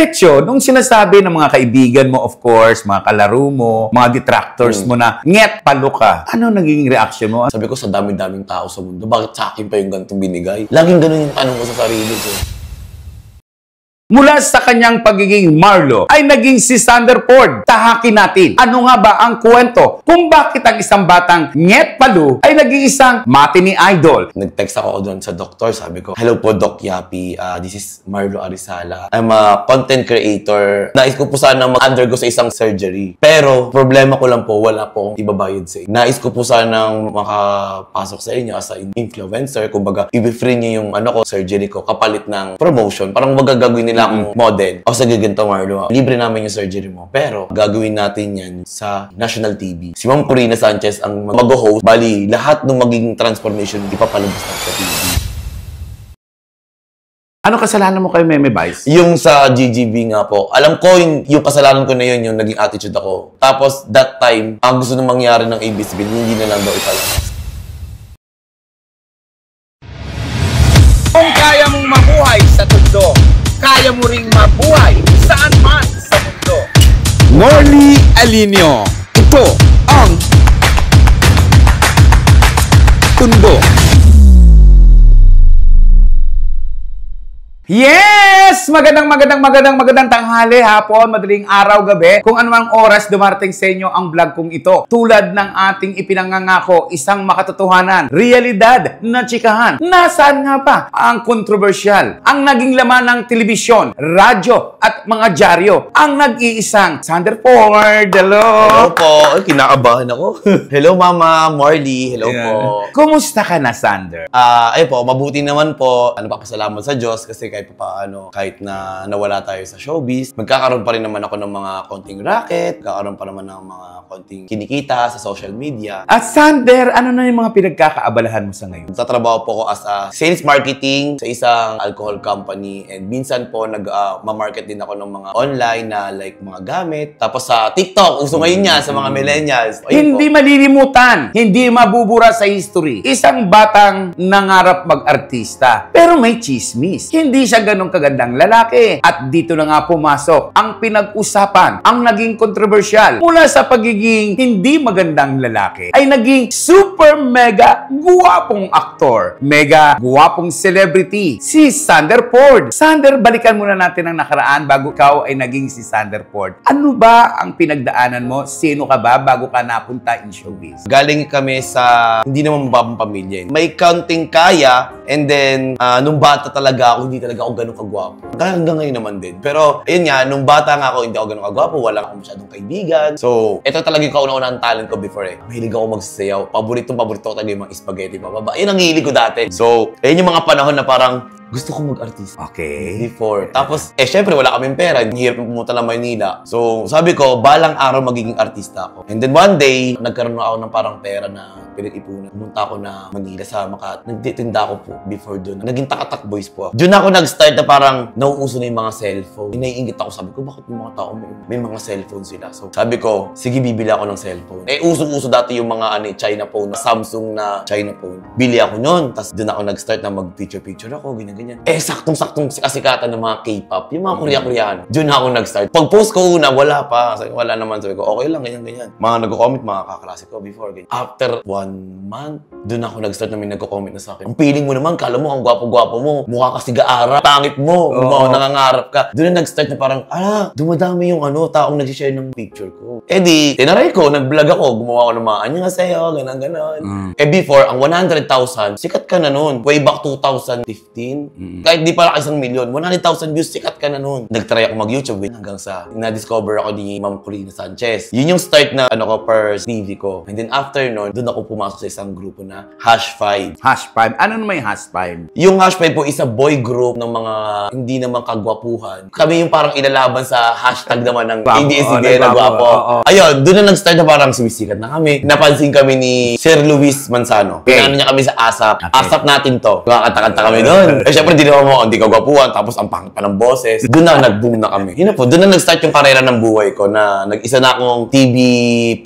Diretso, nung sinasabi ng mga kaibigan mo, of course, mga kalaro mo, mga detractors mo na, nget, palo ka. Ano naging reaction mo? Sabi ko, sa dami-daming tao sa mundo, bakit sa akin pa yung ganitong binigay? Laging ganun yung tanong ko sa sarili ko. Mula sa kanyang pagiging Marlo, ay naging si Sander Ford. Tahakin natin. Ano nga ba ang kwento kung bakit ang isang batang nget palu ay naging isang matini idol? Nag-text ako doon sa doktor. Sabi ko, hello po, Doc Yapi. This is Marlo Arizala. I'm a content creator. Nais ko po sana mag-undergo sa isang surgery. Pero, problema ko lang po, wala po akong ibabayad sa inyo. Nais ko po sanang makapasok sa inyo as an influencer. Kumbaga, i-free niyo yung surgery ko kapalit ng promotion. Parang magagagawin nila akong model. O sige, ganito, Marlo. Libre namin yung surgery mo. Pero, gagawin natin yan sa national TV. Si Ma'am Corina Sanchez ang mag-host. Bali, lahat ng magiging transformation, ipapalabas na sa TV. Ano kasalanan mo kay Meme Vice? Yung sa GGB nga po. Alam ko, yung kasalanan ko na yun, yung naging attitude ako. Tapos, that time, ang gusto nang mangyari ng ABS-CBN, hindi na lang daw ipalabas. Kung kaya mong mabuhay sa tundo, kaya mo ring mabuhay saan man sa mundo. Morley Alinio. Ito ang Tundo. Yes! Magandang tanghali, hapon, madaling araw, gabi. Kung anumang oras dumarating sa inyo ang vlog kong ito. Tulad ng ating ipinangangako, isang makatotohanan, realidad na chikahan. Nasaan nga ba ang kontrobersyal? Ang naging laman ng telebisyon, radyo at mga dyaryo. Ang nag-iisang Sander Ford. Hello! Hello po. Ay, kinakabahan ako. Hello, Mama Marley. Hello po. Kumusta ka na, Sander? Ay po, mabuti naman po. Papasalamat sa Diyos kasi kahit paano, kahit na nawala tayo sa showbiz, magkakaroon pa rin naman ako ng mga konting racket, magkakaroon pa naman ng mga konting kinikita sa social media. At Sander, ano na yung mga pinagkakaabalahan mo sa ngayon? Nagtatrabaho po ako as a sales marketing sa isang alcohol company and minsan po nag-market din ako ng mga online na like mga gamit. Tapos sa TikTok, uso ngayon niya sa mga millennials. Hindi malilimutan, hindi mabubura sa history. Isang batang nangarap mag-artista, pero may chismis. Hindi siya ganong kagandang lalaki. At dito na nga pumasok ang pinag-usapan, ang naging kontrobersyal. Mula sa pagiging hindi magandang lalaki, ay naging super mega guwapong aktor. Mega guwapong celebrity, si Sander Ford. Sander, balikan muna natin ang nakaraan bago ikaw ay naging si Sander Ford. Ano ba ang pinagdaanan mo? Sino ka ba bago ka napunta in showbiz? Galing kami sa hindi naman mababang pamilya. May counting kaya and then nung bata talaga ako, hindi talaga ako ganun kagwapo. Hanggang ngayon naman din. Pero, ayun nga, nung bata nga ako, hindi ako ganun kagwapo. Wala akong masyadong kaibigan. So, ito talaga yung kauna-unang talent ko before eh. Mahilig ako magsasayaw. Paborito ko talaga yung mga spaghetti pababa. Ayun ang hilig ko dati. So, ayun yung mga panahon na parang gusto ko mag-artista. Okay. Before. Tapos, syempre, wala kaming pera. Hirap pumunta ng Maynila. So, sabi ko, balang araw magiging artista ako. And then one day, nagkaroon ako ng parang pera na pinag-ipunan. Pumunta ako na Manila sa Makati. Nagtitinda ako po before doon. Naging Takatak Boys po ako. Doon ako nag-start na parang nauuso na yung mga cellphone. Naiingit ako. Sabi ko, bakit yung mga tao may mga cellphone sila? So, sabi ko, sige, bibili ako ng cellphone. Uso-uso dati yung mga China phone, Samsung na China phone. Bili ako noon. Tapos doon ako nag-start na mag-picture-picture ako, ganyan. Saktong-saktong kasikatan ng mga K-pop. Yung mga Korea-Koreano. Doon ako nag-start. Pag-post ko una, wala pa. Wala naman. Sabi ko, okay lang, ganyan. Mga nag-comment, mga kaklase ko before. Ganyan. After 1 month, doon ako nag-start na may nag-comment na sa akin. Ang feeling mo naman, kala mo, ang gwapo-gwapo mo. Mukha ka siga-ara. Pangit mo. Nangangarap ka. Doon na nag-start na parang, dumadami yung taong nag-share ng picture ko. Di, tinaray ko, nag-vlog ako. Gumawa ko ng mga annyeonghaseyo, ganon. Before, ang 100,000, sikat ka na noon. Way back 2015. Kahit di pala isang milyon, 100,000 views, sikat ka na noon. Nag-try ako mag-YouTube hanggang sa na-discover ako ni Ma'am Corina Sanchez. Yun yung start na first TV ko. And then after noon, doon ako pumasok sa isang grupo na #5. #5? Ano naman yung #5? Yung #5 po is a boy group ng mga hindi naman kagwapuhan. Kami yung parang ilalaban sa hashtag naman ng ABS-CBN na gwapo. Ayun, doon na nag-start na parang sumisikat na kami. Napansin kami ni Sir Luis Manzano. Pinano niya kami sa ASAP. ASAP natin to. Kakanta-kanta kami doon. syempre, di naman mo, hindi ka gwapuhan, tapos ang pangit pa ng boses. Doon na, nag-boom na kami. Yun na po, doon na nag-start yung karera ng buhay ko na nag-isa na akong TV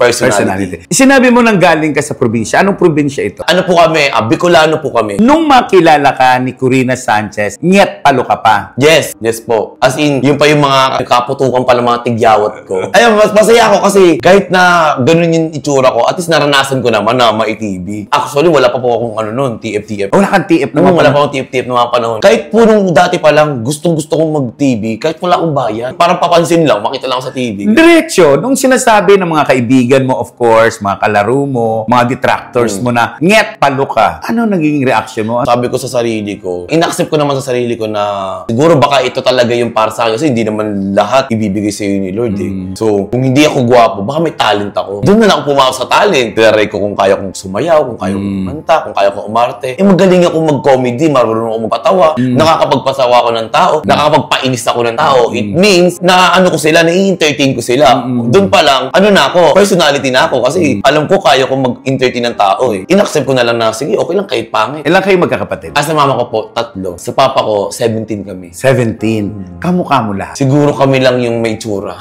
personality. Sinabi mo nang galing ka sa probinsya. Anong probinsya ito? Ano po kami? Bicolano po kami. Nung makilala ka ni Corina Sanchez, ngiyat palo ka pa. Yes po. As in, yun pa yung mga kaputukan pa ng mga tigyawat ko. Ayun, mas masaya ako kasi kahit na ganun yung itsura ko, at least naranasan ko naman na ma-TV. Actually, wala pa po akong ano nun, TF. Wala kang TF naman. Wala pa akong TF ng mga panahon. Kahit po nung dati pa lang, gustong-gusto kong mag-TV, kahit wala akong bayan. Parang papansin lang, makita lang ako sa TV. Diretso, nung sinasabi ng mga kaibigan mo, of course, mga kalaro mo, mga detractors mo na, ngiyat palo ka, ano naging reaction mo? Sabi ko sa sarili ko, in-accept ko naman sa sarili ko na siguro baka ito talaga yung para sa akin kasi hindi naman lahat ibibigay sa iyo ni Lord eh. So, kung hindi ako gwapo, baka may talent ako. Doon na lang ako pumasok sa talent. Tinaray ko kung kaya kong sumayaw, kung kaya kong kumanta, kung kaya kong umarte. Magaling ako mag-comedy, marunong ako magpatawa, nakakapagpasawa ako ng tao, nakakapagpainis ako ng tao. It means na ano ko sila, na-i-entertain ko sila. Doon pa lang, ano na ako, personality na ako kasi alam ko kaya kong mag-entertain ng tao eh. In-accept ko na lang na, sige, okay lang kahit pangit. Ilan kayo magkakapatid? Sa mama ko po, 3. Sa papa ko, 17 kami. 17. Kamukha mo lahat. Siguro kami lang yung may tsura.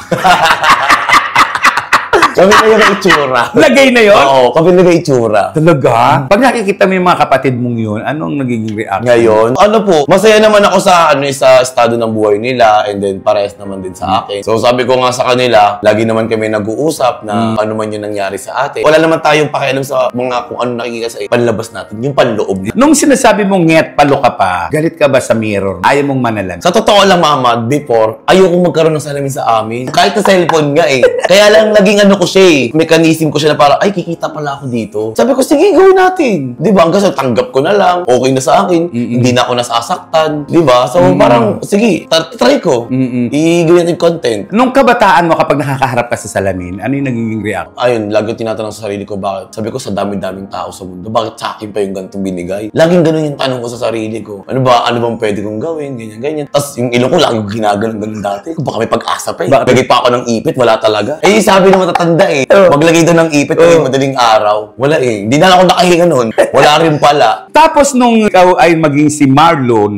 Kami na yung itsura. Lagay na yun? Oo, kami na yung itsura. Talaga? Pag nakikita mo yung mga kapatid mong yun, anong nagiging reaction? Ngayon, ano po, masaya naman ako sa sa estado ng buhay nila and then parehas naman din sa akin. So sabi ko nga sa kanila, lagi naman kami nag-uusap na ano man yung nangyari sa atin. Wala naman tayong pakialam sa mga kung ano nakikita sa panlabas natin, yung panloob. Nung sinasabi mong ngiyat palo ka pa, galit ka ba sa mirror? Ayaw mong manalan? Sa totoo lang, mama, before, ayoko magkaroon ng salamin sa amin. Kahit sa cellphone nga eh. Kaya lang naging ano ko siya eh. Mechanism ko siya na parang, ay, kikita pala ako dito. Sabi ko, sige, gawin natin. Di ba? Hanggang sa tanggap ko na lang. Okay na sa akin. Hindi na ako nasasaktan. Di ba? So, parang, sige, try ko. I-gawin natin content. Nung kabataan mo, kapag nakakaharap ka sa salamin, ano yung nagiging reaction? Ayun, lagi tinatanong sa sarili ko, bakit? Sabi ko, sa dami-daming tao sa mundo, bakit sa akin pa yung ganitong binigay? Laging ganun yung tanong ko sa sarili ko. Ano ba? Ano bang pwede kong gawin? Ganyan, ganyan. Tapos, yung ilong ko, lagi ginaganon-ganon dati. Baka may pag-asa pa eh. Lagay pa ako ng ipit, wala talaga. Eh, sabi ng matatanda eh. Maglagay doon ng ipit tuwing madaling araw. Wala eh. Hindi na ako nakahinga noon. Wala rin pala. Tapos nung ikaw ay maging si Marlo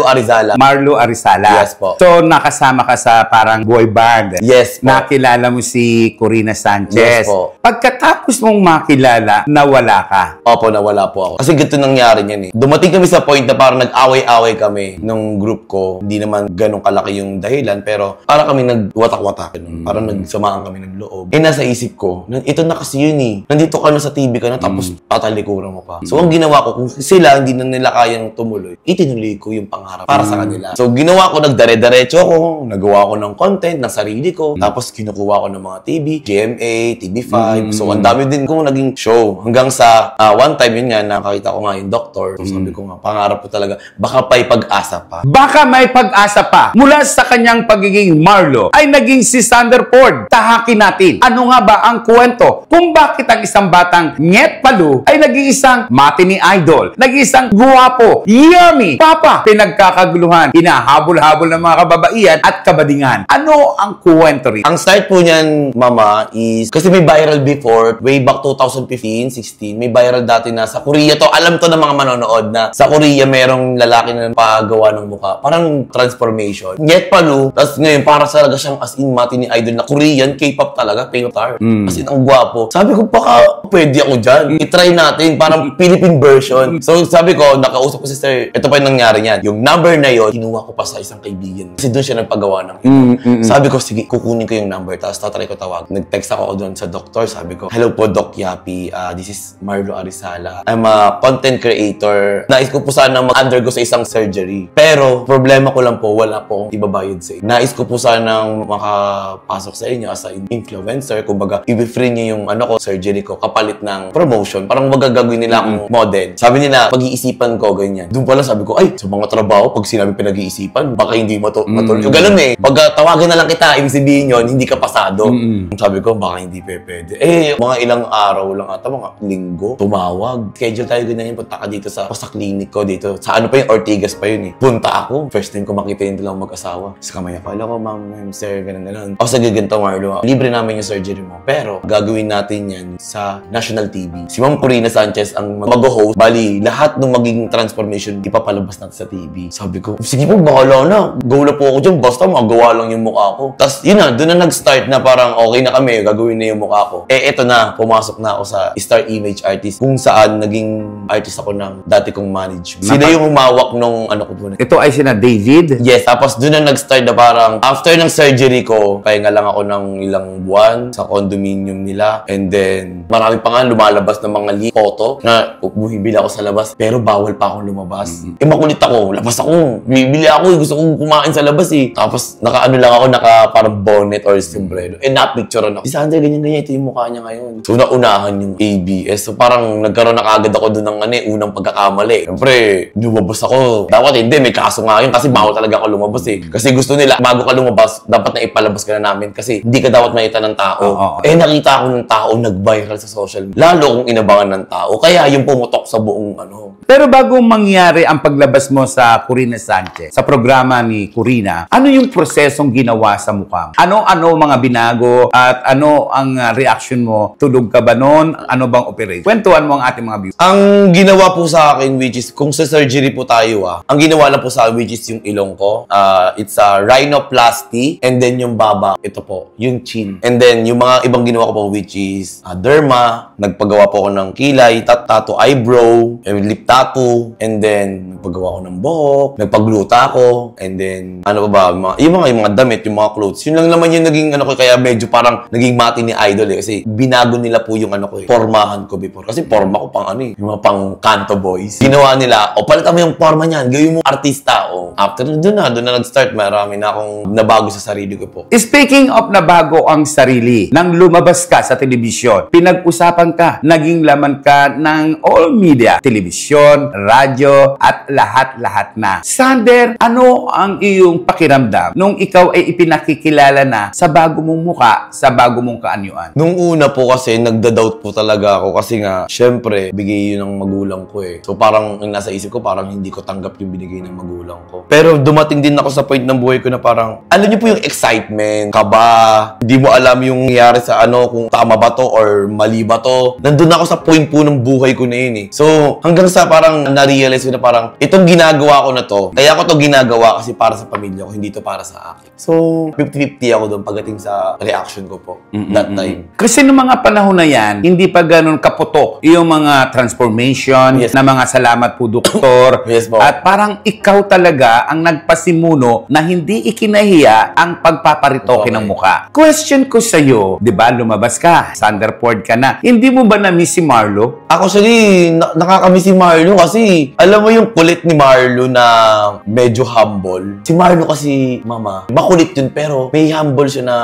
Arizala. Marlo Arizala. Yes po. So nakasama ka sa parang boy band. Yes po. Nakilala mo si Corina Sanchez. Yes po. Pagkatapos mong makilala, nawala ka. Opo, nawala po ako. Kasi ganito nangyari niyan eh. Dumating kami sa point na parang nag-away-away kami nung group ko. Hindi naman ganun kalaki yung dahilan, pero parang kami nagwatak-watak. Parang nagsamaan kami ng loob. Nasa isip ko, ito na kasi yun eh. Nandito ka na sa TV ka na, tapos tatalikuran mo pa. So, ang ginawa ko, kung sila hindi na nila kayang tumuloy, itinuloy ko yung pangarap para sa kanila. So, ginawa ko, nagdare-diretso ako, nagawa ko ng content, ng sarili ko, tapos kinukuha ko ng mga TV, GMA, TV5. So, ang dami din kong naging show. Hanggang sa one time, yun nga, nakakita ko nga yung doctor. So, sabi ko nga, pangarap ko talaga, baka may pag-asa pa. Baka may pag-asa pa. Mula sa kanyang pagiging Marlo, ay naging si Sander Ford. Tahakin natin. Ano nga ba ang kwento kung bakit ang isang batang ngiyat palo ay naging isang matini idol, naging isang guwapo, yummy, papa, pinagkakaguluhan, hinahabol-habol ng mga kababaihan at kabadingan. Ano ang kwento rin? Ang start po niyan, mama, is kasi may viral before, way back 2015-16, may viral dati na sa Korea to. Alam to ng mga manonood na sa Korea merong lalaki na pagawa ng mukha. Parang transformation. Ngiyat palo, tapos ngayon para talaga siyang as in matini idol na Korean, K-pop talaga, K-pop. Kasi ang gwapo. Sabi ko, baka pwede ako dyan. I-try natin. Parang Philippine version. So, sabi ko, nakausap ko si Sir. Ito pa yung nangyari niyan. Yung number na yon, kinuha ko pa sa isang kaibigan. Kasi doon siya nagpagawa ng Sabi ko, sige, kukunin ko yung number. Tapos tatry ko tawag. Nag-text ako doon sa doktor. Sabi ko, hello po, Doc Yapi. This is Marlo Arizala. I'm a content creator. Nais ko po sana mag-undergo sa isang surgery. Pero, problema ko lang po, wala po akong ibabayad sa inyo. Nais ko po sanang makapasok sa inyo as an influencer. Kumbaga, i-free niyo yung surgery ko kapalit ng promotion. Parang magagagawin nila akong model. Sabi nila, pag-iisipan ko, ganyan. Doon pala sabi ko, ay, sa mga trabaho, pag sinabi pinag-iisipan, baka hindi matuloy. Yung ganun eh. Pag tawagan na lang kita, ibig sabihin yun, hindi ka pasado. Sabi ko, baka hindi pwede. Mga ilang araw lang ata, mga linggo, tumawag. Schedule tayo ganyan, punta ka dito sa clinic ko dito. Sa ano pa yung Ortigas pa yun eh. Punta ako. First time ko makita yung dalawang mag-asawa. Sa kamay ako, alam ko, ma'am, sir, ganun. O, sige, ganito, Marlo. Libre tutuloy namin yung surgery mo. Pero, gagawin natin yan sa national TV. Si Ma'am Corina Sanchez ang mag-host. Bali, lahat ng magiging transformation, ipapalabas natin sa TV. Sabi ko, sige po, bahala na. Go na po ako dyan. Basta magawa lang yung mukha ko. Tapos, yun na, doon na nag-start na parang okay na kami, gagawin na yung mukha ko. Eto na, pumasok na ako sa Star Image Artist kung saan naging artist ako ng dati kong management. Sila yung humawak nung ano ko po. Ito ay sina David? Yes, tapos doon na nag-start na parang after ng surgery ko, pahinga lang ako ng ilang buwan sa condominium nila. And then, marami pa nga lumalabas ng mga photo na bumibili ako sa labas. Pero bawal pa akong lumabas. Makulit ako. Labas ako. Bibili ako. Gusto kong kumain sa labas eh. Tapos, naka-ano lang ako, parang bonnet or sombrero. And na-picturean ako. Si Sandra, ganyan-ganyan. Ito yung mukha niya ngayon. So, naunahan yung ABS. So, parang nagkaroon na kagad ako doon ng unang pagkakamali. Siyempre, lumabas ako. Dapat hindi, may kaso nga yun. Kasi bawal talaga ako lumabas eh. Kasi gusto nila, bago ka lumabas, dapat na ipalabas ka na namin. Kasi hindi ka dapat makita ng tao. Nakita ako ng tao, nag-viral sa social media. Lalo kung inabangan ng tao. Kaya yung pumutok sa buong Pero bago mangyari ang paglabas mo sa Corina Sanchez, sa programa ni Corina, ano yung prosesong ginawa sa mukha mo? Ano mga binago at ano ang reaction mo? Tulog ka ba noon? Ano bang operation? Kwentuhan mo ang ating mga viewers. Ang ginawa po sa akin, which is, kung sa surgery po tayo ang ginawa lang po sa akin, which is yung ilong ko. It's a rhinoplasty. And then yung baba, ito po, yung chin. And then yung mga ibang ginawa ko po, which is derma. Nagpagawa po ako ng kilay, tattoo eyebrow, lip tattoo. And then, nagpagawa ko ng buhok, nagpagluta ako. And then, ano pa ba, yung mga damit, yung mga clothes. Yun lang naman yung naging ko, kaya medyo parang naging mati ni Idol eh. Kasi binago nila po yung formahan ko before. Kasi forma ko pang yung mga pang Kanto Boys. Ginawa nila, palitan mo yung forma niyan, gawin mo artista. After doon na nag-start, marami na akong nabago sa sarili ko po. Speaking of nabago ang sarili, nang lumabas ka sa telebisyon, pinag-usapan ka, naging laman ka ng all media, telebisyon, radyo, at lahat-lahat na. Sander, ano ang iyong pakiramdam nung ikaw ay ipinakikilala na sa bago mong muka, sa bago mong kaanyuan? Nung una po kasi, nagda-doubt po talaga ako kasi nga, syempre, bigay yun ng magulang ko eh. So parang, ang nasa isip ko, parang hindi ko tanggap yung binigay ng magulang ko. Pero dumating din ako sa point ng buhay ko na parang, alam niyo po yung excitement, kaba, hindi mo alam yung nangyari sa kung tama ba to or mali ba to. Nandun ako sa point po ng buhay ko na yun eh. So, hanggang sa parang na-realize ko na parang, itong ginagawa ko na to, kaya ko to ginagawa kasi para sa pamilya ko, hindi to para sa akin. So, 50-50 ako doon pagdating sa reaction ko po that time. Kasi noong mga panahon na yan, hindi pa ganun kaputok yung mga transformation na mga salamat po, doktor. Yes po. At parang ikaw talaga ang nagpasimuno na hindi ikinahiya ang pagpaparitoke ng mukha. Question ko sa'yo, di ba, lumabas ka, Thunderford ka na. Hindi mo ba na-miss si Marlo? Actually, nakakamiss si Marlo kasi alam mo yung kulit ni Marlo na medyo humble. Si Marlo kasi, mama, makulit yun pero may humble siya na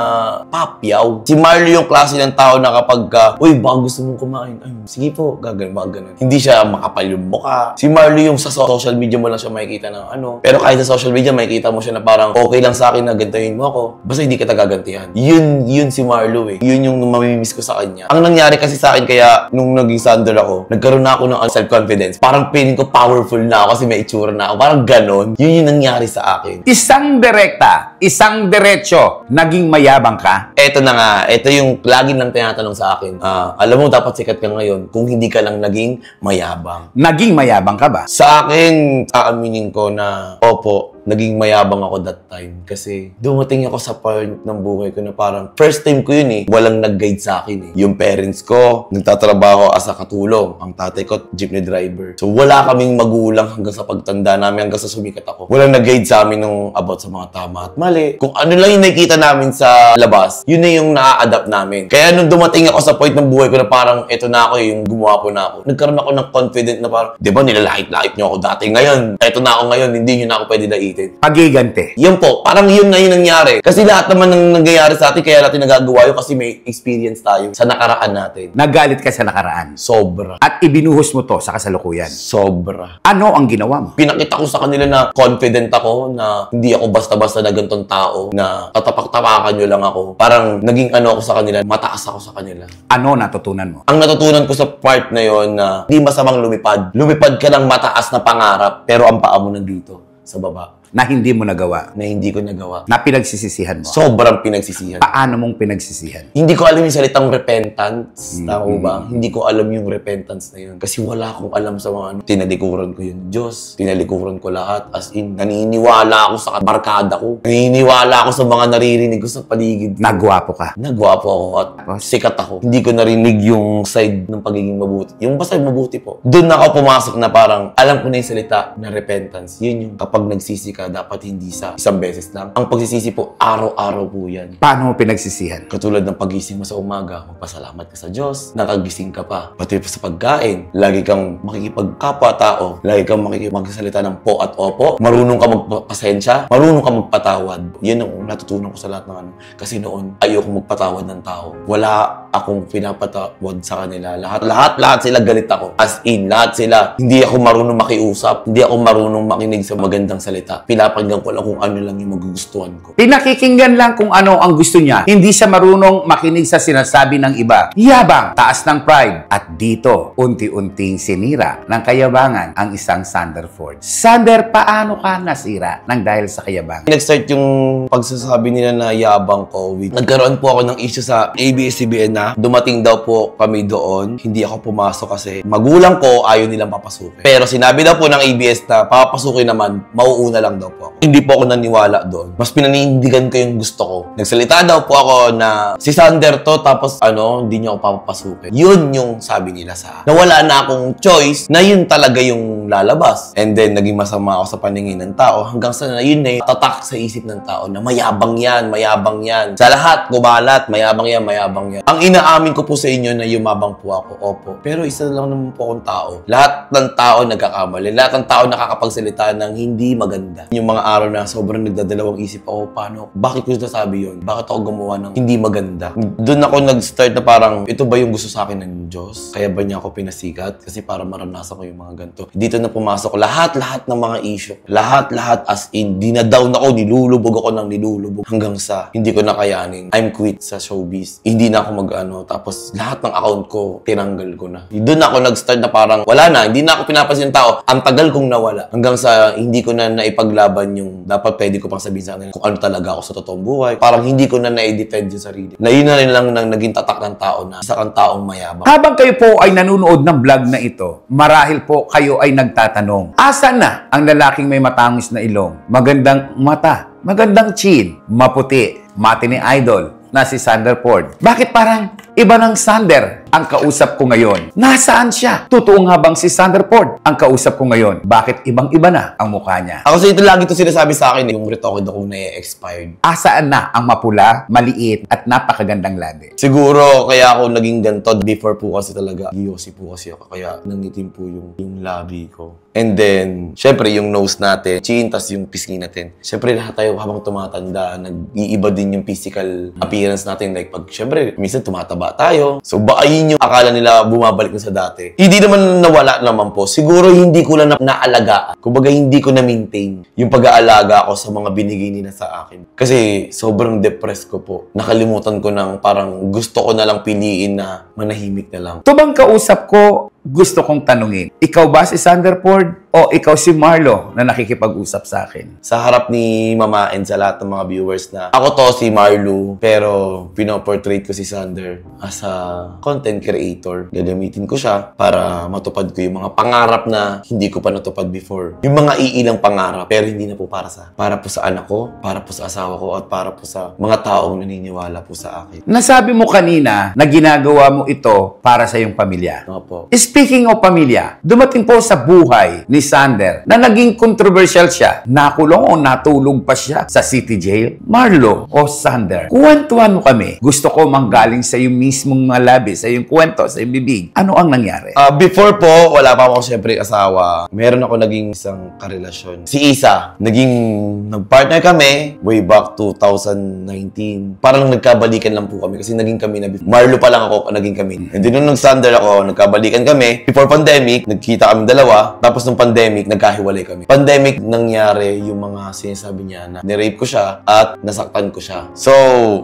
papyaw. Si Marlo yung klase ng tao na kapag uy, baka gusto mong kumain. Ay, sige po, gagawin. Hindi siya makapal yung mukha. Si Marlo yung sa social media mo lang siya makikita ng Pero kahit sa social media, makikita mo siya na parang okay lang sa akin na gantahin mo ako. Basta hindi kita gagantihan. Yun si Marlo eh. Yun yung mamimiss ko sa kanya. Ang nangyari kasi sa akin kaya nung naging Sander ako, nagkaroon na ako ng self-confidence. Parang feeling ko powerful na ako kasi may itsura na ako. Parang ganon. Yun yung nangyari sa akin. Isang direkta, isang diretso, naging mayabang ka? Eto na nga. Eto yung lagi nang tinatanong sa akin. Alam mo, dapat sikat ka ngayon kung hindi ka lang naging mayabang. Naging mayabang ka ba? Sa akin, aaminin ko na, opo, naging mayabang ako that time. Kasi dumating ako sa point ng buhay ko na parang first time ko yun eh. Walang nag-guide sa akin eh. Yung parents ko, nagtatrabaho as a katulong. Ang tatay ko, jeepney driver. So wala kaming magulang hanggang sa pagtanda namin, hanggang sa sumikat ako. Walang nag-guide sa amin nung about sa mga tama at mali. Kung ano lang yung nakikita namin sa labas, yun na yung na-adapt namin. Kaya nung dumating ako sa point ng buhay ko na parang eto na ako, yung gumawa po na ako. Nagkaroon ako ng confident na parang, di ba nilalait-lait nyo ako dati? Ngayon, eto na ako ngayon, hindi nyo na ako pwede laitin. Pagigante. Yun po, parang yun na yung nangyari. Kasi lahat naman ng nangyayari sa atin, kaya natin nagagawa yun kasi may experience tayo sa nakaraan natin. Nagalit ka sa nakaraan. Sobra. At ibinuhos mo to sa kasalukuyan. Sobra. Ano ang ginawa mo? Pinakita ko sa kanila na confident ako, na hindi ako basta-basta na ganitong tao, na tatapak-tapakan nyo lang ako. Parang naging ako sa kanila, mataas ako sa kanila. Ano natutunan mo? Ang natutunan ko sa part na yon na hindi masamang lumipad. Lumipad ka ng mataas na pangarap, pero ang paa mo nandito sa baba. na hindi mo nagawa? Na hindi ko nagawa. Na pinagsisisihan mo? Sobrang pinagsisihan. Paano mong pinagsisihan? Hindi ko alam yung salitang repentance. Tama ba? Hindi ko alam yung repentance na yun. Kasi wala akong alam sa mga ano. Tinalikuran ko yung Diyos. Tinalikuran ko lahat. As in, naniniwala ako sa barkada ko. Naniniwala ako sa mga naririnig ko sa paligid. Nagwapo ka? Nagwapo ako at sikat ako. Hindi ko narinig yung side ng pagiging mabuti. Yung basta mabuti po. Doon ako pumasok na parang alam ko na yung salita na repentance. Yun yung kapag nagsisi ka, dapat hindi sa isang beses lang. Ang pagsisisi po, araw-araw po yan. Paano mo pinagsisihan? Katulad ng pagising mo sa umaga, magpasalamat ka sa Diyos, nakagising ka pa. Pati pa sa pagkain, lagi kang makikipagkapwa-tao, lagi kang makikipagsalita ng po at opo, marunong ka magpasensya, marunong ka magpatawad. Yan ang natutunan ko sa lahat ng ano. Kasi noon, ayoko magpatawad ng tao. Wala akong pinapatawad sa kanila. Lahat sila galit ako. As in, lahat sila. Hindi ako marunong makiusap, hindi ako marunong makinig sa magandang salita. Pinapakinggan ko lang kung ano lang yung magugustuhan ko. Pinakikinggan lang kung ano ang gusto niya. Hindi siya marunong makinig sa sinasabi ng iba. Yabang, taas ng pride. At dito, unti-unting sinira ng kayabangan ang isang Sander Ford. Sander, paano ka nasira ng dahil sa kayabangan? Nag-start yung pagsasabi nila na yabang ko. Nagkaroon po ako ng issue sa ABS-CBN na dumating daw po kami doon. Hindi ako pumasok kasi magulang ko ayaw nilang papasukin. Pero sinabi daw po ng ABS na papasukin naman, mauuna lang daw po ako. Hindi po ako naniwala doon. Mas pinanindigan ko yung gusto ko. Nagsalita daw po ako na si Sander to, tapos hindi niya ako papapasukin. Yun yung sabi nila sa akin. Nawala na akong choice na yun talaga yung lalabas. And then, naging masama ako sa paningin ng tao hanggang sa yun na tatak sa isip ng tao na mayabang yan, mayabang yan. Sa lahat, kumalat, mayabang yan, mayabang yan. Ang inaamin ko po sa inyo na yumabang po ako, opo. Pero isa lang naman po akong tao. Lahat ng tao nagkakamali. Lahat ng tao nakakapagsalita ng hindi maganda. Yung mga araw na sobrang nagdadalawang isip ako, paano? Bakit ko sasabi yun? Bakit ako gumawa ng hindi maganda? Doon ako nag-start na parang, ito ba yung gusto sa akin ng Diyos? Kaya ba niya ako pinasikat? Kasi para maranasan ko yung mga ganito. Dito na pumasok lahat ng mga issue. Lahat as in, dinadown ako, nilulubog ako ng nilulubog. Hanggang sa, hindi ko nakayanin. I'm quit sa showbiz. Hindi na ako tapos lahat ng account ko, tinanggal ko na. Doon ako nag-start na parang, wala na, hindi na ako pinapansin ng tao. Ang tagal kong nawala. Hanggang sa, hindi ko na naipaglaban yung dapat pwede ko pang sabihin sa kanila kung ano talaga ako sa totoong buhay. Parang hindi ko na na-defend yung sarili. Na yun na rin lang nang naging tatak ng tao na isa kang taong mayabang. Habang kayo po ay nanonood ng vlog na ito, marahil po kayo ay nagtatanong, asan na ang lalaking may matangos na ilong, magandang mata, magandang chin, maputi, mati ni idol na si Sander Ford? Bakit parang iba ng Sander ang kausap ko ngayon? Nasaan siya? Totoo nga bang si Sander Ford ang kausap ko ngayon? Bakit ibang-iba na ang mukha niya? Ako sa ito lagi ito sinasabi sa akin, yung retoke ko na expired. Asaan na ang mapula, maliit, at napakagandang labi? Siguro, kaya ako naging ganito. Before po kasi talaga, yosi po kasi ako. Kaya nangitim po yung labi ko. And then, syempre, yung nose natin, chin, tas yung pisngi natin. Syempre, lahat tayo habang tumatanda, nag-iiba din yung physical appearance natin. Like, syempre, minsan tumataba tayo. So, baka yun yung akala nila bumabalik na sa dati. Hindi naman nawala naman po. Siguro, hindi ko lang naalagaan. Kumbaga, hindi ko na-maintain yung pag-aalaga ko sa mga binigay nila sa akin. Kasi, sobrang depressed ko po. Nakalimutan ko ng parang gusto ko na lang piliin na manahimik na lang. Ito bang kausap ko, gusto kong tanungin, ikaw ba si Sander Ford o ikaw si Marlo na nakikipag-usap sa akin? Sa harap ni Mama and sa lahat ng mga viewers na ako to si Marlo, pero pinoportrait ko si Sander as a content creator. Gagamitin ko siya para matupad ko yung mga pangarap na hindi ko pa natupad before. Yung mga iilang pangarap, pero hindi na po para po sa anak ko, para po sa asawa ko, at para po sa mga taong naniniwala po sa akin. Nasabi mo kanina na ginagawa mo ito para sa iyong pamilya. Opo. Speaking of pamilya, dumating po sa buhay ni Sander na naging controversial siya. Nakulong o natulog pa siya sa city jail. Marlo o Sander, kwentuhan mo kami. Gusto ko manggaling sa iyong mismong mga labi, sa iyong kwento, sa iyong bibig. Ano ang nangyari? Before po, wala pa ako siyempre asawa. Meron ako naging isang karelasyon. Si Isa. Nag-partner kami way back 2019. Parang nagkabalikan lang po kami kasi naging kami na before. Marlo pa lang ako, naging kami. And then nung nag-Sander ako, nagkabalikan kami. kami, before pandemic, nagkita kami dalawa, tapos nung pandemic, nagkahiwalay kami. Pandemic, nangyari yung mga sinasabi niya na nirape ko siya at nasaktan ko siya. So,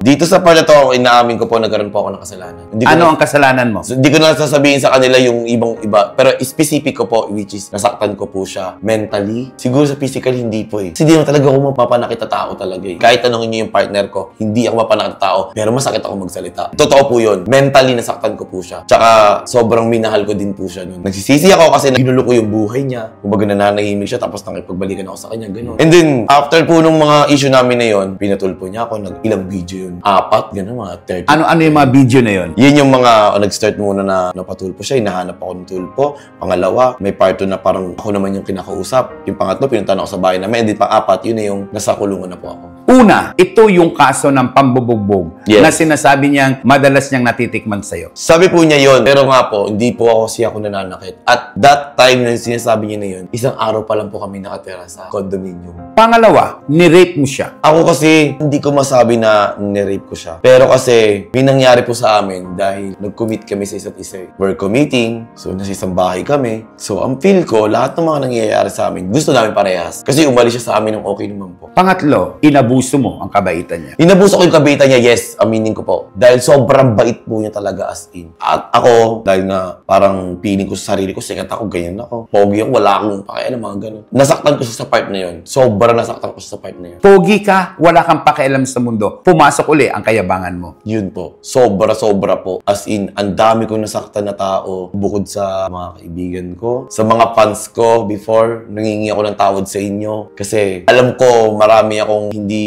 dito sa part na to, inaamin ko po, nagkaroon po ako ng kasalanan. Ano ang kasalanan mo? So, hindi ko na sasabihin sa kanila yung ibang iba, pero specific ko po, which is nasaktan ko po siya mentally. Siguro sa physical, hindi po eh. Kasi hindi naman talaga ako mapapanakit na tao talaga eh. Kahit tanongin niyo yung partner ko, hindi ako mapanakit na tao, pero masakit ako magsalita. Totoo po yun. Mentally, nasaktan ko po siya. Tsaka, sobrang minahal ko din po siya nun. Nagsisisi ako kasi ginulo ko yung buhay niya. Kumbaga nananahimik siya, tapos nakipagbalikan ako sa kanya, gano'n. And then, after po nung mga issue namin na yun, pinatulpo niya ako, ilang video yun. 4, gano'n, mga 30. Ano yung mga video na yun? Yun yung mga, nag-start muna na napatulpo siya, hinahanap ako ng tulpo. Pangalawa, may part 2 na parang ako naman yung kinakausap. Yung pangatlo, pinuntahan ako sa bahay namin. And then, pang-4, yun na yung nasa kulungan na po ako. Una, ito yung kaso ng pambubugbog Yes. na sinasabi niyang madalas niyang natitikman sa'yo. Sabi po niya yun, pero nga po, hindi po ako nananakit. At that time na sinasabi niya na yun, isang araw pa lang po kami nakatira sa condominium. Pangalawa, ni-rape mo siya. Ako kasi, hindi ko masabi na nirape ko siya. Pero kasi, may nangyari po sa amin dahil nag-commit kami sa isa't isa. We're committing, so nasa isang bahay kami. So, ang feel ko, lahat ng mga nangyayari sa amin, gusto namin parehas. Kasi umalis siya sa amin ng okay naman po. Pangatlo, inabuso mo ang kabaitan niya. Inabuso ko yung kabaitan niya, yes, aminin ko po. Dahil sobrang bait po niya talaga as in. At ako, dahil na parang feeling ko sa sarili ko, sikat ako, ganyan ako. Pogi ako, wala akong pakialam, mga ganun. Nasaktan ko siya sa part na yun. Sobrang nasaktan ko siya sa part na yun. Pogi ka, wala kang pakialam sa mundo. Pumasok uli ang kayabangan mo. Yun po. Sobra po. As in, ang dami kong nasaktan na tao bukod sa mga kaibigan ko. Sa mga fans ko before, nangingi ako ng tawad sa inyo. Kasi alam ko, marami akong hindi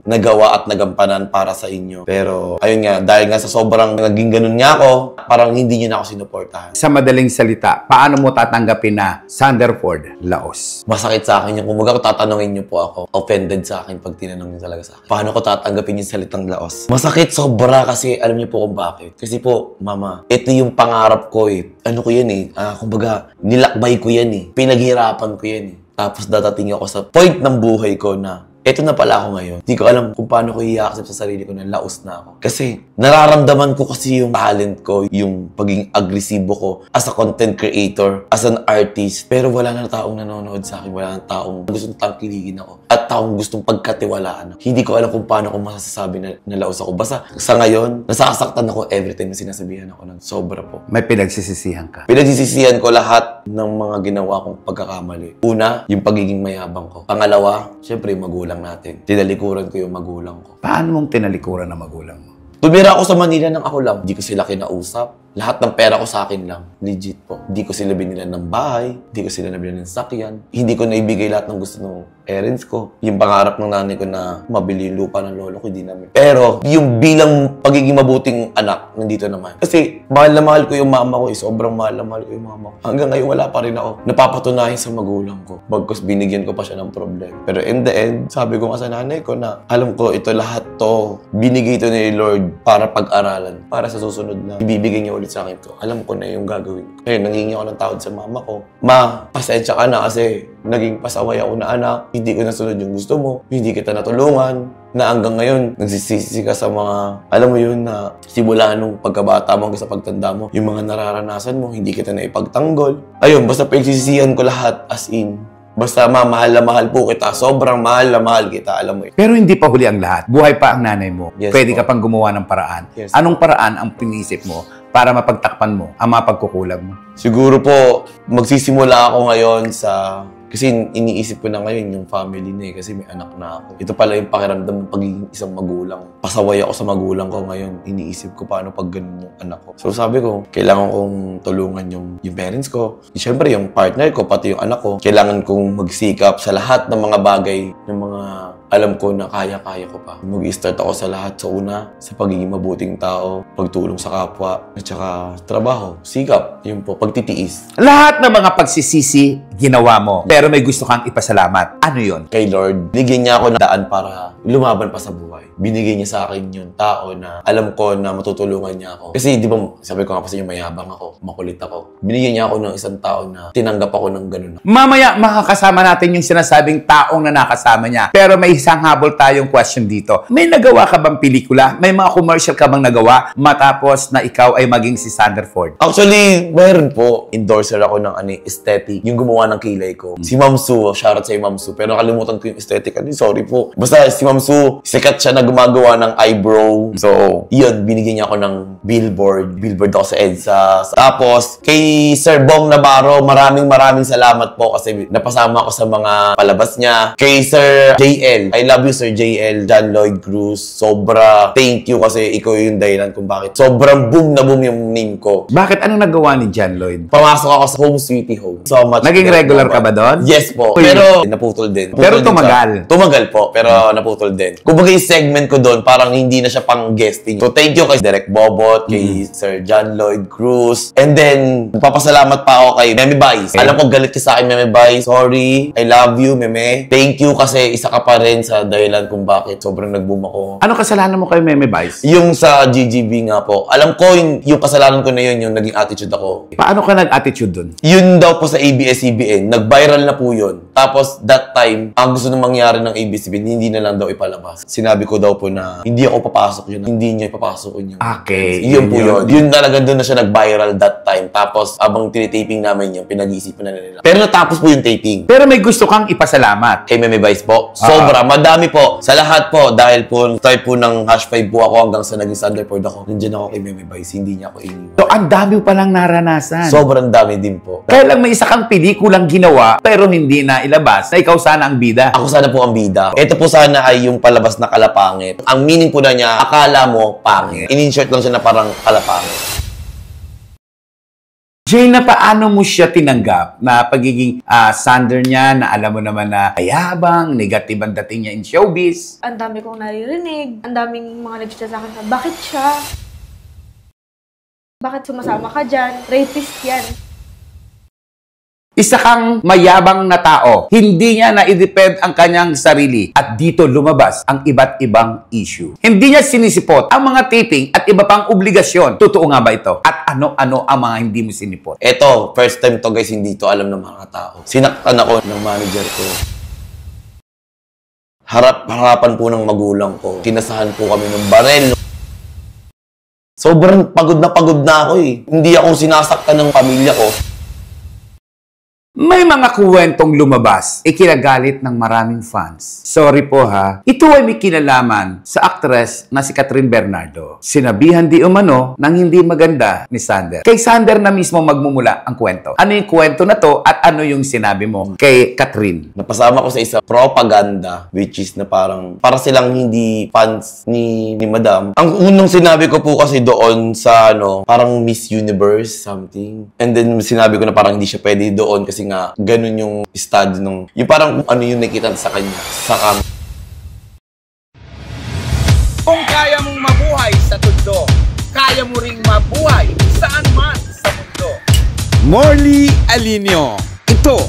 nagawa at nagampanan para sa inyo. Pero, ayun nga, dahil nga sa sobrang naging ganun niya ako, parang hindi niyo na ako sinuportahan. Sa madaling salita, paano mo tatanggapin na Sanderford Laos? Masakit sa akin yung kung tatanungin niyo po ako, offended sa akin pag tinanong niyo talaga sa akin. Paano ko tatanggapin yung salitang Laos? Masakit sobra kasi alam niyo po kung bakit. Kasi po, mama, ito yung pangarap ko eh. Ano ko yan eh. Kumbaga, nilakbay ko yan eh. Pinaghirapan ko yan eh. Tapos dadating ako sa point ng buhay ko na eto na pala ako ngayon. Hindi ko alam kung paano ko i-accept sa sarili ko na laos na ako. Kasi nararamdaman ko kasi yung talent ko, yung pagiging agresibo ko as a content creator, as an artist. Pero wala na taong nanonood sa akin. Wala na taong gustong tangkiligin ako. At taong gustong pagkatiwalaan ako. Hindi ko alam kung paano ko masasabi na laos ako. Basta sa ngayon, nasasaktan ako every time na sinasabihan ako ng sobra po. May pinagsisisihan ka. Pinagsisisihan ko lahat ng mga ginawa kong pagkakamali. Una, yung pagiging mayabang ko. Pangalawa, syempre yung magulang natin. Tinalikuran ko yung magulang ko. Paano mong tinalikuran ng magulang mo? Tumira ako sa Manila ng ako lang. Hindi ko sila kinausap. Lahat ng pera ko sa akin lang. Legit po. Hindi ko sila binilan ng bahay. Hindi ko sila nabili ng sakyan. Hindi ko naibigay lahat ng gusto ng parents ko. Yung pangarap ng nanay ko na mabili yung lupa ng lolo ko, hindi namin. Pero, yung bilang pagiging mabuting anak, nandito naman. Kasi, mahal na mahal ko yung mama ko eh. Sobrang mahal na mahal ko yung mama ko. Hanggang ngayon, wala pa rin ako napapatunayan sa magulang ko. Bagkus binigyan ko pa siya ng problem. Pero in the end, sabi ko nga sa nanay ko na, alam ko, ito lahat to, binigay to ni Lord para pag-aralan. Para sa susunod na ibibigay niya ulit sa akin to. Alam ko na yung gagawin ko. Ngayon, nangingi ako ng tawad sa mama ko. Ma, pasensya ka na kasi naging pasaway ako na anak. Hindi ko nasunod yung gusto mo. Hindi kita natulungan. Na hanggang ngayon, nagsisisi ka sa mga, alam mo yun, na simula nung pagkabata mo hanggang sa pagtanda mo, yung mga nararanasan mo, hindi kita na ipagtanggol. Ayun, basta pagsisisihan ko lahat as in. Basta mahal na mahal po kita. Sobrang mahal na mahal kita, alam mo yun. Pero hindi pa huli ang lahat. Buhay pa ang nanay mo. Yes, Pwede po. ka pang gumawa ng paraan. Yes, Anong paraan ang pinisip mo para mapagtakpan mo ang mga pagkukulang mo? Siguro po, magsisimula ako ngayon sa... Kasi iniisip ko na ngayon yung family na eh, kasi may anak na ako. Ito pala yung pakiramdam ng pagiging isang magulang. Pasaway ako sa magulang ko ngayon. Iniisip ko paano pag ganun yung anak ko. So sabi ko, kailangan kong tulungan yung parents ko. Siyempre yung partner ko, pati yung anak ko. Kailangan kong magsikap sa lahat ng mga bagay, ng mga alam ko na kaya-kaya ko pa. Mag-start ako sa lahat. Sa una, sa pagiging mabuting tao, pagtulong sa kapwa, at saka trabaho, sikap, yun po, pagtitiis. Lahat ng mga pagsisisi, ginawa mo. Pero may gusto kang ipasalamat. Ano yon? Kay Lord, binigyan niya ako ng daan para lumaban pa sa buhay. Binigay niya sa akin yung tao na alam ko na matutulungan niya ako. Kasi di ba, sabi ko nga kasi yung mayabang ako, makulit ako. Binigyan niya ako ng isang tao na tinanggap ako ng ganun. Mamaya makakasama natin yung sinasabing taong na nakasama niya. Pero may isang habol tayong question dito. May nagawa ka bang pelikula? May mga commercial ka bang nagawa matapos na ikaw ay maging si Sander Ford? Actually, mayroon po. Endorser ako ng aesthetic. Yung gumawa ng kilay ko. Si Ma'am Sue. Shoutout sa Ma'am Sue. Pero nakalimutan ko yung aesthetic. Sorry po. Basta si Ma'am Sue, sikat siya na gumagawa ng eyebrow. So, yun. Binigyan niya ako ng billboard. Billboard ako sa EDSA. Tapos, kay Sir Bong Navarro, maraming salamat po kasi napasama ako sa mga palabas niya. Kay Sir JL, I love you Sir JL, John Lloyd Cruz. Sobra thank you kasi ikaw yung dahilan kung bakit. Sobrang boom na boom yung name ko. Bakit? Anong nagawa ni John Lloyd? Pumasok ako sa Home Sweetie Home. So much. Naging regular ka ba doon? Yes po. Pero naputol din. Pero tumagal. Tumagal po, pero naputol din. Kumbaga yung segment ko doon, parang hindi na siya pang guesting. So thank you kay Direk Bobot, kay Sir John Lloyd Cruz. And then, papasalamat pa ako kay Meme Vice. Alam ko galit ka sa akin, Meme Vice. Sorry. I love you, Meme. Thank you kasi isa ka pa rin sa dahilan kung bakit sobrang nag-boom ako. Ano kasalanan mo kay Meme Vice? Yung sa GGB nga po. Alam ko yung kasalanan ko na yun, yung naging attitude ako. Paano ka nag-attitude dun? Yun daw po sa ABS-CBN. Nag-viral na po yun. Tapos, that time, ang gusto nang mangyari ng ABS-CBN, hindi na lang daw ipalabas. Sinabi ko daw po na hindi ako papasok yun. Hindi niya ipapasok yun. Okay. Yun po yun. Yun talaga doon na siya nag-viral that time. Tapos, abang tinitaping namin yun, pinag-iisipan na nila. Pero natapos po yung taping. Pero may gusto kang ipasalamat. Kay Meme Vice po. Sobra. Madami po. Sa lahat po. Dahil po, start po ng #5 po ako hanggang sa naging Thunderford ako. Nandiyan ako kay Meme Vice. Hindi niya ako iniwan. So, ang dami pa lang naranasan. Sobrang dami din po. Kaya lang may isa kang pelikulang ginawa pero hindi na ilabas na ikaw sana ang bida. Ako sana po ang bida. Ito po sana ay yung palabas na kalapangit. Ang meaning po na niya, akala mo pangit. In-insert lang siya na parang kalapangit. Jane, na paano mo siya tinanggap na pagiging Sander niya na alam mo naman na ayabang, negative ang dating niya in showbiz? Ang dami kong naririnig. Ang daming mga nag-chat sa akin na, bakit siya? Bakit sumasama ka dyan? Rapist yan. Isa kang mayabang na tao. Hindi niya na-i-depend ang kanyang sarili. At dito lumabas ang iba't ibang issue. Hindi niya sinisipot ang mga taping at iba pang obligasyon. Totoo nga ba ito? At ano-ano ang mga hindi mo sinipot? Ito, first time to guys, hindi to alam ng mga tao. Sinaktan ako ng manager ko. Harapan po ng magulang ko. Kinasahan po kami ng barel. Sobrang pagod na ako eh. Hindi ako sinasaktan ng pamilya ko. May mga kuwentong lumabas, ikinagalit ng maraming fans. Sorry po ha, ito ay may kinalaman sa aktres na si Catherine Bernardo. Sinabihan di umano ng hindi maganda ni Sander. Kay Sander na mismo magmumula ang kwento. Ano yung kwento na to at ano yung sinabi mo kay Catherine? Napasama ko sa isang propaganda, which is na parang para silang hindi fans ni Madam. Ang unang sinabi ko po kasi doon sa parang Miss Universe something. And then sinabi ko na parang hindi siya pwede doon kasi nga ganun yung study nung yung parang ano yung nakita sa kanya sa Kung kaya mong mabuhay sa tundo, kaya mo ring mabuhay saan man sa mundo. Morley Alinio. Ito